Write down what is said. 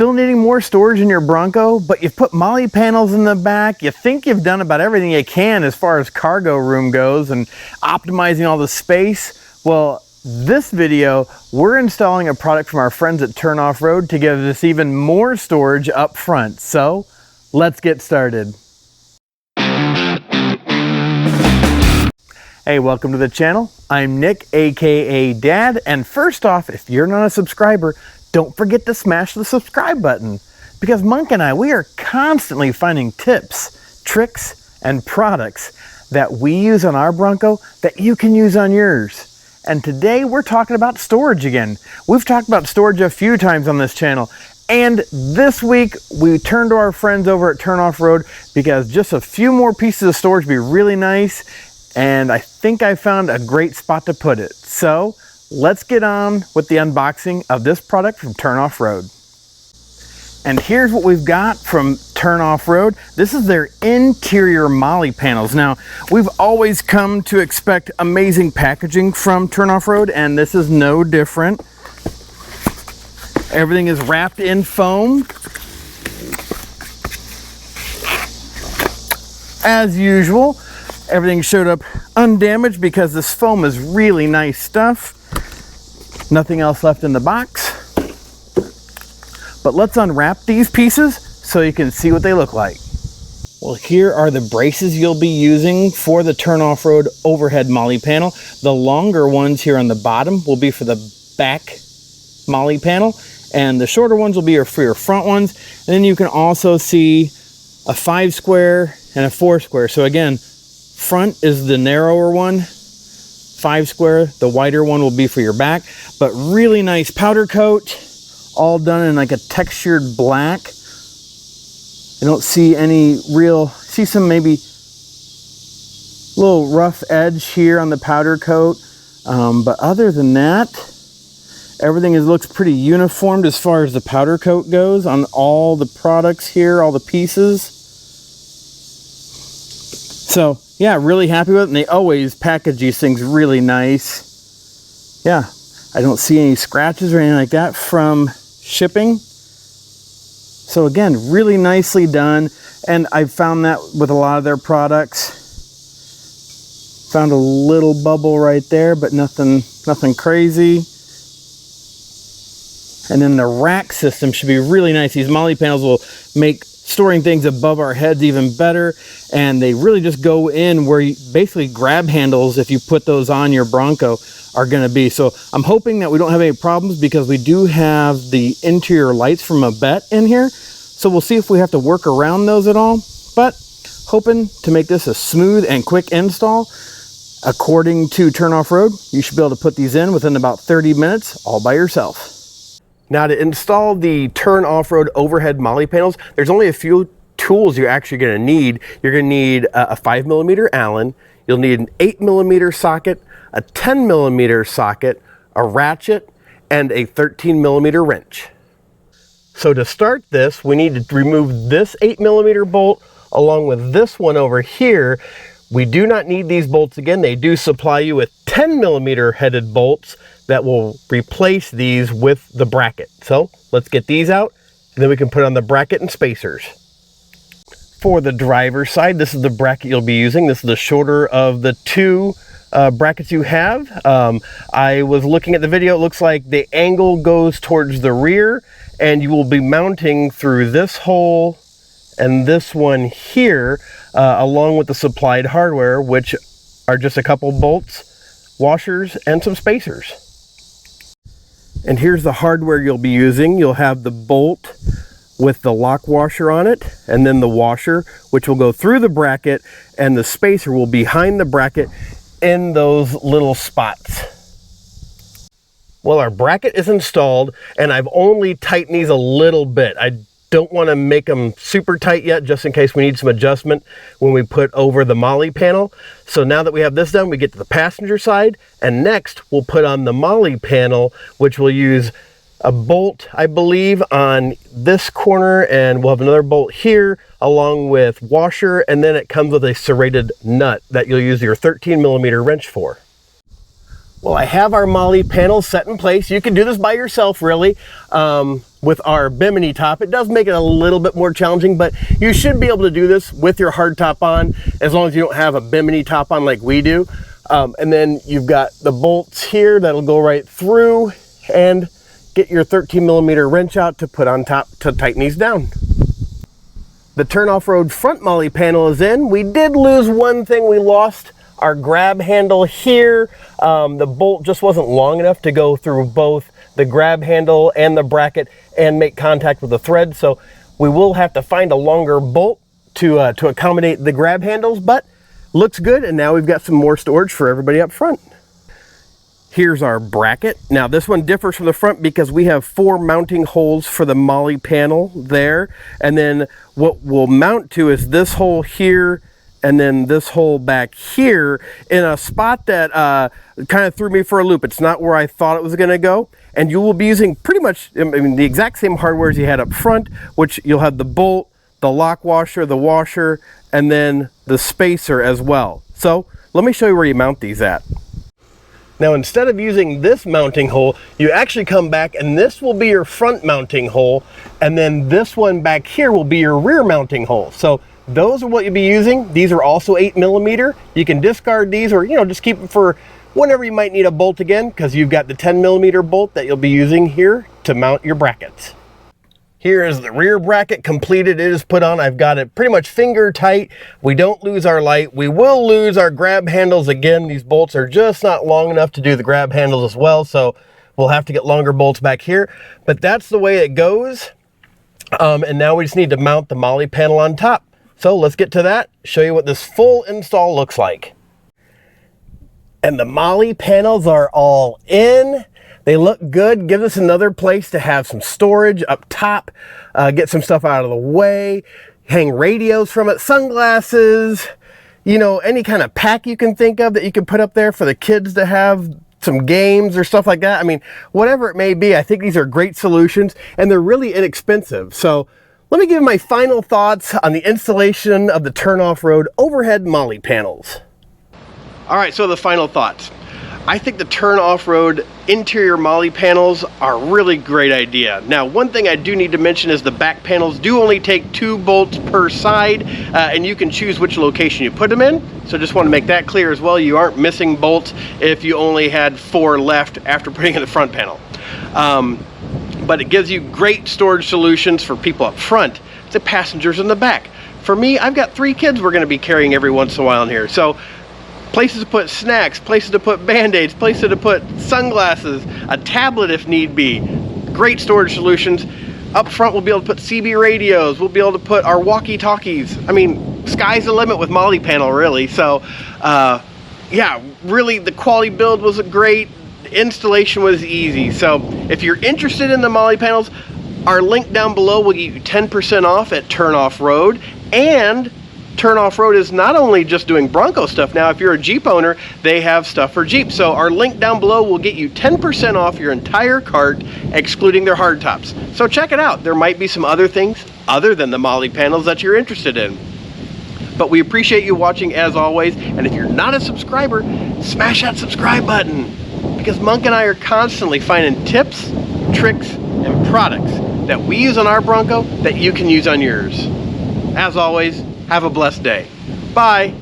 still needing more storage in your Bronco, but you've put Molle panels in the back, you think you've done about everything you can as far as cargo room goes and optimizing all the space? Well, this video, we're installing a product from our friends at Turn Off Road to give us even more storage up front. So, let's get started. Hey, welcome to the channel. I'm Nick, aka Dad, and first off, if you're not a subscriber, don't forget to smash the subscribe button, because Monk and I, we are constantly finding tips, tricks, and products that we use on our Bronco that you can use on yours. And today we're talking about storage again. We've talked about storage a few times on this channel, and this week we turned to our friends over at Turn Off Road because just a few more pieces of storage would be really nice, and I think I found a great spot to put it. So let's get on with the unboxing of this product from Turn Off Road. And here's what we've got from Turn Off Road. This is their interior Molle panels. Now, we've always come to expect amazing packaging from Turn Off Road, and this is no different. Everything is wrapped in foam. As usual, everything showed up undamaged because this foam is really nice stuff. Nothing else left in the box. But let's unwrap these pieces so you can see what they look like. Well, here are the braces you'll be using for the Turn Off Road overhead Molle panel. The longer ones here on the bottom will be for the back Molle panel, and the shorter ones will be for your front ones. And then you can also see a 5 square and a 4 square. So again, front is the narrower one, 5 square, the wider one will be for your back. But really nice powder coat, all done in like a textured black. I don't see any real, see some maybe little rough edge here on the powder coat. But other than that, everything looks pretty uniformed as far as the powder coat goes on all the products here, all the pieces. So yeah, really happy with it, and they always package these things really nice. Yeah, I don't see any scratches or anything like that from shipping. So again, really nicely done, and I've found that with a lot of their products. Found a little bubble right there, but nothing crazy. And then the rack system should be really nice. These Molle panels will make storing things above our heads even better, and they really just go in where you, basically grab handles, if you put those on your Bronco, are going to be. So I'm hoping that we don't have any problems, because we do have the interior lights from a bet in here, so we'll see if we have to work around those at all, but hoping to make this a smooth and quick install. According to Turn Off Road, you should be able to put these in within about 30 minutes all by yourself. Now, to install the Turn Off Road overhead Molle panels, there's only a few tools you're actually going to need. You're going to need a 5mm Allen, you'll need an 8mm socket, a 10mm socket, a ratchet, and a 13mm wrench. So to start this, we need to remove this 8mm bolt along with this one over here. We do not need these bolts again. They do supply you with 10mm headed bolts that will replace these with the bracket. So let's get these out, and then we can put on the bracket and spacers. For the driver's side, this is the bracket you'll be using. This is the shorter of the two brackets you have. I was looking at the video. It looks like the angle goes towards the rear, and you will be mounting through this hole and this one here, along with the supplied hardware, which are just a couple bolts, washers, and some spacers. And here's the hardware you'll be using. You'll have the bolt with the lock washer on it, and then the washer, which will go through the bracket, and the spacer will be behind the bracket in those little spots. Well, our bracket is installed, and I've only tightened these a little bit. I don't want to make them super tight yet, just in case we need some adjustment when we put over the Molle panel. So now that we have this done, we get to the passenger side, and next we'll put on the Molle panel, which will use a bolt, I believe, on this corner, and we'll have another bolt here along with washer, and then it comes with a serrated nut that you'll use your 13mm wrench for. Well, I have our Molle panel set in place. You can do this by yourself, really. with our bimini top. It does make it a little bit more challenging, but you should be able to do this with your hard top on, as long as you don't have a bimini top on like we do. And then you've got the bolts here that'll go right through, and get your 13mm wrench out to put on top to tighten these down. The turn off-road front Molle panel is in. We did lose one thing. We lost our grab handle here. The bolt just wasn't long enough to go through both the grab handle and the bracket and make contact with the thread. So we will have to find a longer bolt to accommodate the grab handles, but looks good. And now we've got some more storage for everybody up front. Here's our bracket. Now this one differs from the front because we have 4 mounting holes for the Molle panel there. And then what we'll mount to is this hole here, and then this hole back here in a spot that kind of threw me for a loop. It's not where I thought it was gonna go. And you will be using pretty much, I mean, the exact same hardware as you had up front, which you'll have the bolt, the lock washer, the washer, and then the spacer as well. So let me show you where you mount these at. Now, instead of using this mounting hole, you actually come back and this will be your front mounting hole, and then this one back here will be your rear mounting hole. So those are what you'll be using. These are also 8mm. You can discard these, or just keep them for whenever you might need a bolt again, because you've got the 10mm bolt that you'll be using here to mount your brackets. Here is the rear bracket completed. It is put on. I've got it pretty much finger tight. We don't lose our light. We will lose our grab handles again. These bolts are just not long enough to do the grab handles as well, so we'll have to get longer bolts back here. But that's the way it goes. And now we just need to mount the Molle panel on top. So let's get to that, show you what this full install looks like. And the Molle panels are all in. They look good. Give us another place to have some storage up top, get some stuff out of the way, hang radios from it, sunglasses, any kind of pack you can think of that you can put up there for the kids to have some games or stuff like that. I mean, whatever it may be, I think these are great solutions, and they're really inexpensive. So let me give my final thoughts on the installation of the turn off-road overhead Molle panels. All right, so the final thoughts. I think the turn off-road interior Molle panels are a really great idea. Now, one thing I do need to mention is the back panels do only take 2 bolts per side, and you can choose which location you put them in. So just want to make that clear as well. You aren't missing bolts if you only had 4 left after putting in the front panel. But it gives you great storage solutions for people up front, the passengers in the back. For me, I've got 3 kids we're going to be carrying every once in a while in here. So places to put snacks, places to put band-aids, places to put sunglasses, a tablet if need be. Great storage solutions. Up front we'll be able to put CB radios, we'll be able to put our walkie-talkies. I mean, sky's the limit with Molle panel, really. So yeah, really the quality build was great, the installation was easy. So if you're interested in the Molle panels, our link down below will get you 10% off at Turn Off Road. And Turn Off Road is not only just doing Bronco stuff now. If you're a Jeep owner, they have stuff for Jeep. So our link down below will get you 10% off your entire cart, excluding their hardtops. So check it out. There might be some other things other than the Molle panels that you're interested in. But we appreciate you watching as always. And if you're not a subscriber, smash that subscribe button, because Monk and I are constantly finding tips, tricks, and products that we use on our Bronco that you can use on yours. As always, have a blessed day. Bye.